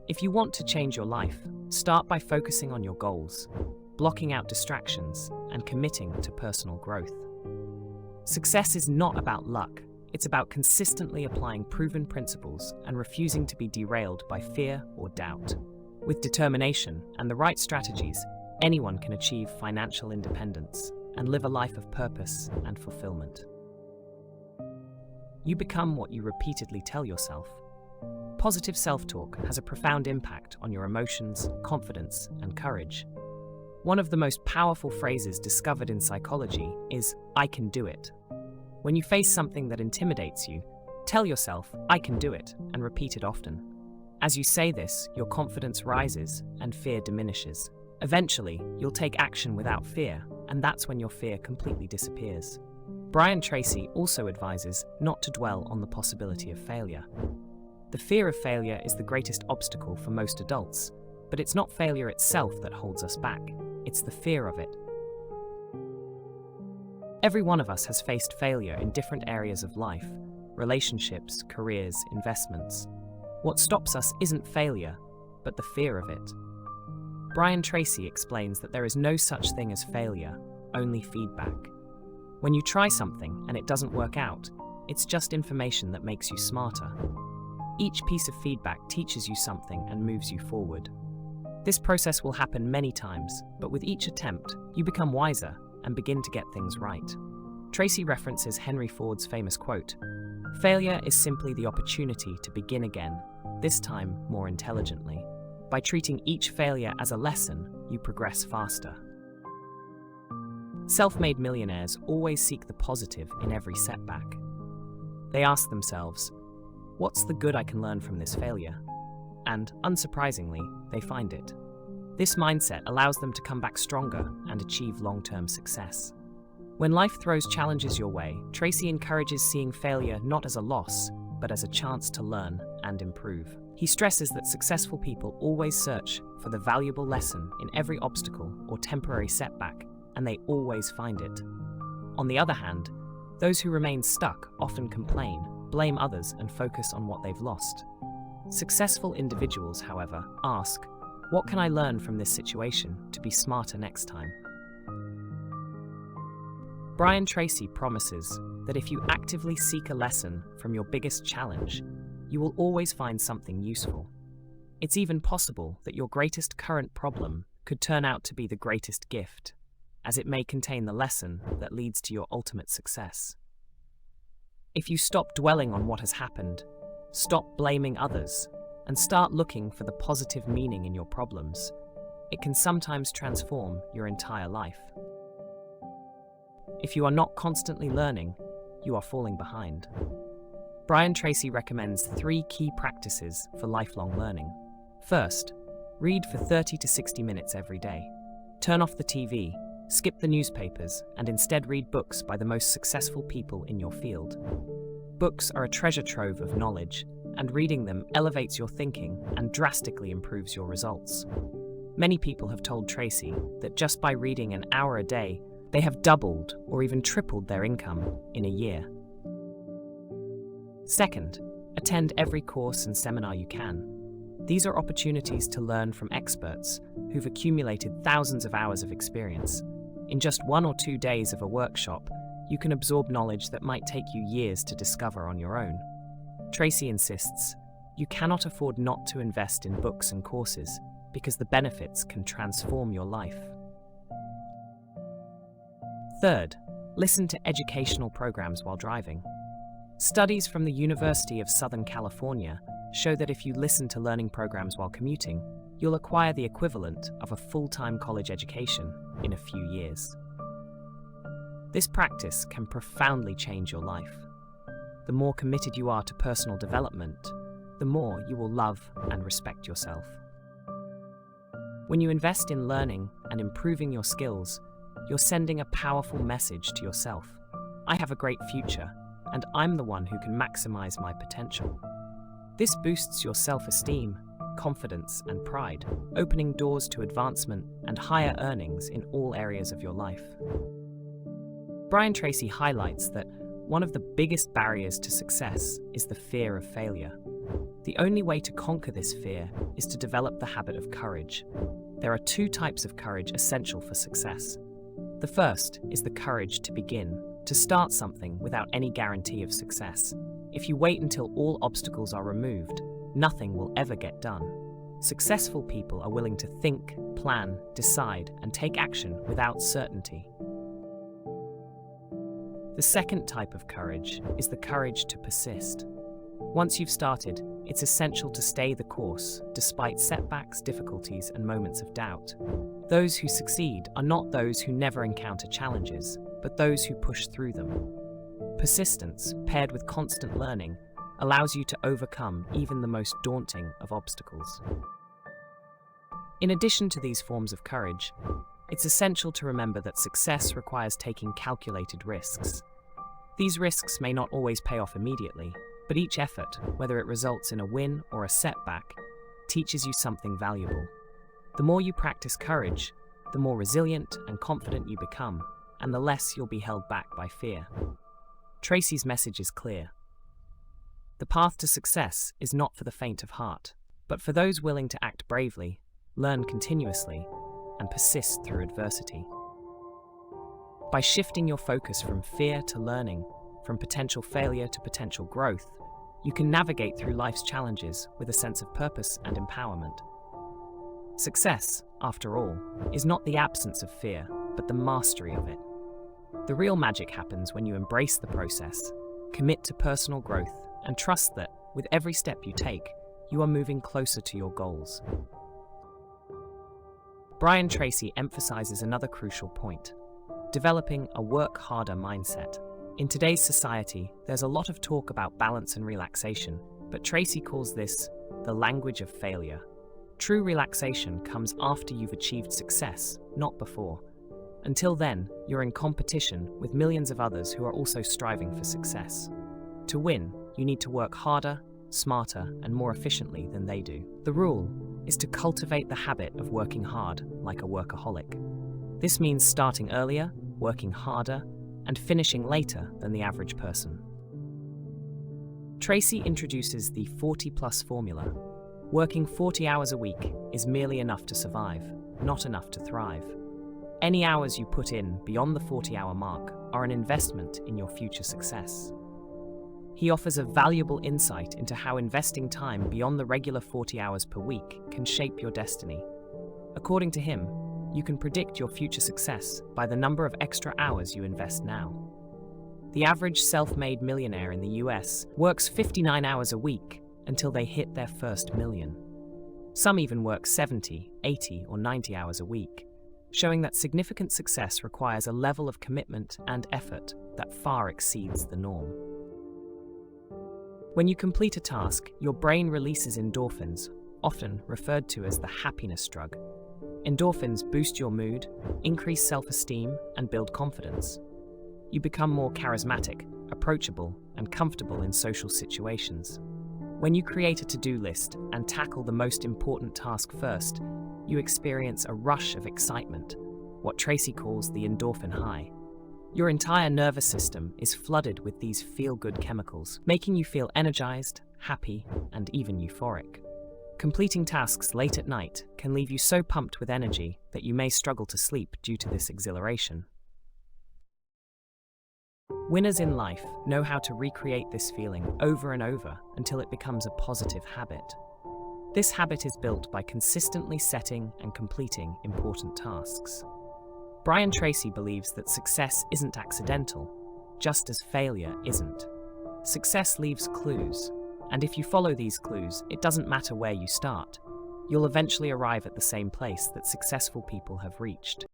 If you want to change your life, start by focusing on your goals, blocking out distractions, and committing to personal growth. Success is not about luck, it's about consistently applying proven principles and refusing to be derailed by fear or doubt. With determination and the right strategies, anyone can achieve financial independence and live a life of purpose and fulfillment. You become what you repeatedly tell yourself. Positive self-talk has a profound impact on your emotions, confidence, and courage. One of the most powerful phrases discovered in psychology is, "I can do it." When you face something that intimidates you, tell yourself, "I can do it," and repeat it often. As you say this, your confidence rises and fear diminishes. Eventually, you'll take action without fear, and that's when your fear completely disappears. Brian Tracy also advises not to dwell on the possibility of failure. The fear of failure is the greatest obstacle for most adults, but it's not failure itself that holds us back, it's the fear of it. Every one of us has faced failure in different areas of life: relationships, careers, investments. What stops us isn't failure, but the fear of it. Brian Tracy explains that there is no such thing as failure, only feedback. When you try something and it doesn't work out, it's just information that makes you smarter. Each piece of feedback teaches you something and moves you forward. This process will happen many times, but with each attempt, you become wiser and begin to get things right. Tracy references Henry Ford's famous quote, "Failure is simply the opportunity to begin again, this time more intelligently. By treating each failure as a lesson, you progress faster." Self-made millionaires always seek the positive in every setback. They ask themselves, "What's the good I can learn from this failure?" And, unsurprisingly, they find it. This mindset allows them to come back stronger and achieve long-term success. When life throws challenges your way, Tracy encourages seeing failure not as a loss, but as a chance to learn and improve. He stresses that successful people always search for the valuable lesson in every obstacle or temporary setback, and they always find it. On the other hand, those who remain stuck often complain, blame others, and focus on what they've lost. Successful individuals, however, ask, "What can I learn from this situation to be smarter next time?" Brian Tracy promises that if you actively seek a lesson from your biggest challenge, you will always find something useful. It's even possible that your greatest current problem could turn out to be the greatest gift, as it may contain the lesson that leads to your ultimate success. If you stop dwelling on what has happened, stop blaming others, and start looking for the positive meaning in your problems, it can sometimes transform your entire life. If you are not constantly learning, you are falling behind. Brian Tracy recommends 3 key practices for lifelong learning. First, read for 30 to 60 minutes every day. Turn off the TV, skip the newspapers, and instead read books by the most successful people in your field. Books are a treasure trove of knowledge, and reading them elevates your thinking and drastically improves your results. Many people have told Tracy that just by reading an hour a day, they have doubled or even tripled their income in a year. Second, attend every course and seminar you can. These are opportunities to learn from experts who've accumulated thousands of hours of experience. In just 1 or 2 days of a workshop, you can absorb knowledge that might take you years to discover on your own. Tracy insists, you cannot afford not to invest in books and courses because the benefits can transform your life. Third, listen to educational programs while driving. Studies from the University of Southern California show that if you listen to learning programs while commuting, you'll acquire the equivalent of a full-time college education in a few years. This practice can profoundly change your life. The more committed you are to personal development, the more you will love and respect yourself. When you invest in learning and improving your skills, you're sending a powerful message to yourself. I have a great future, and I'm the one who can maximize my potential. This boosts your self-esteem, confidence, and pride, opening doors to advancement and higher earnings in all areas of your life. Brian Tracy highlights that one of the biggest barriers to success is the fear of failure. The only way to conquer this fear is to develop the habit of courage. There are two types of courage essential for success. The first is the courage to begin, to start something without any guarantee of success. If you wait until all obstacles are removed, nothing will ever get done. Successful people are willing to think, plan, decide, and take action without certainty. The second type of courage is the courage to persist. Once you've started, it's essential to stay the course, despite setbacks, difficulties, and moments of doubt. Those who succeed are not those who never encounter challenges, but those who push through them. Persistence, paired with constant learning, allows you to overcome even the most daunting of obstacles. In addition to these forms of courage, it's essential to remember that success requires taking calculated risks. These risks may not always pay off immediately, but each effort, whether it results in a win or a setback, teaches you something valuable. The more you practice courage, the more resilient and confident you become, and the less you'll be held back by fear. Tracy's message is clear. The path to success is not for the faint of heart, but for those willing to act bravely, learn continuously, and persist through adversity. By shifting your focus from fear to learning, from potential failure to potential growth, you can navigate through life's challenges with a sense of purpose and empowerment. Success, after all, is not the absence of fear, but the mastery of it. The real magic happens when you embrace the process, commit to personal growth, and trust that, with every step you take, you are moving closer to your goals. Brian Tracy emphasizes another crucial point: developing a work harder mindset. In today's society, there's a lot of talk about balance and relaxation, but Tracy calls this the language of failure. True relaxation comes after you've achieved success, not before. Until then, you're in competition with millions of others who are also striving for success. To win, you need to work harder, smarter, and more efficiently than they do. The rule is to cultivate the habit of working hard like a workaholic. This means starting earlier, working harder, and finishing later than the average person. Tracy introduces the 40+ formula. Working 40 hours a week is merely enough to survive, not enough to thrive. Any hours you put in beyond the 40-hour mark are an investment in your future success. He offers a valuable insight into how investing time beyond the regular 40 hours per week can shape your destiny. According to him, you can predict your future success by the number of extra hours you invest now. The average self-made millionaire in the US works 59 hours a week until they hit their first million. Some even work 70, 80, or 90 hours a week, showing that significant success requires a level of commitment and effort that far exceeds the norm. When you complete a task, your brain releases endorphins, often referred to as the happiness drug. Endorphins boost your mood, increase self-esteem, and build confidence. You become more charismatic, approachable, and comfortable in social situations. When you create a to-do list and tackle the most important task first, you experience a rush of excitement, what Tracy calls the endorphin high. Your entire nervous system is flooded with these feel-good chemicals, making you feel energized, happy, and even euphoric. Completing tasks late at night can leave you so pumped with energy that you may struggle to sleep due to this exhilaration. Winners in life know how to recreate this feeling over and over until it becomes a positive habit. This habit is built by consistently setting and completing important tasks. Brian Tracy believes that success isn't accidental, just as failure isn't. Success leaves clues, and if you follow these clues, it doesn't matter where you start. You'll eventually arrive at the same place that successful people have reached.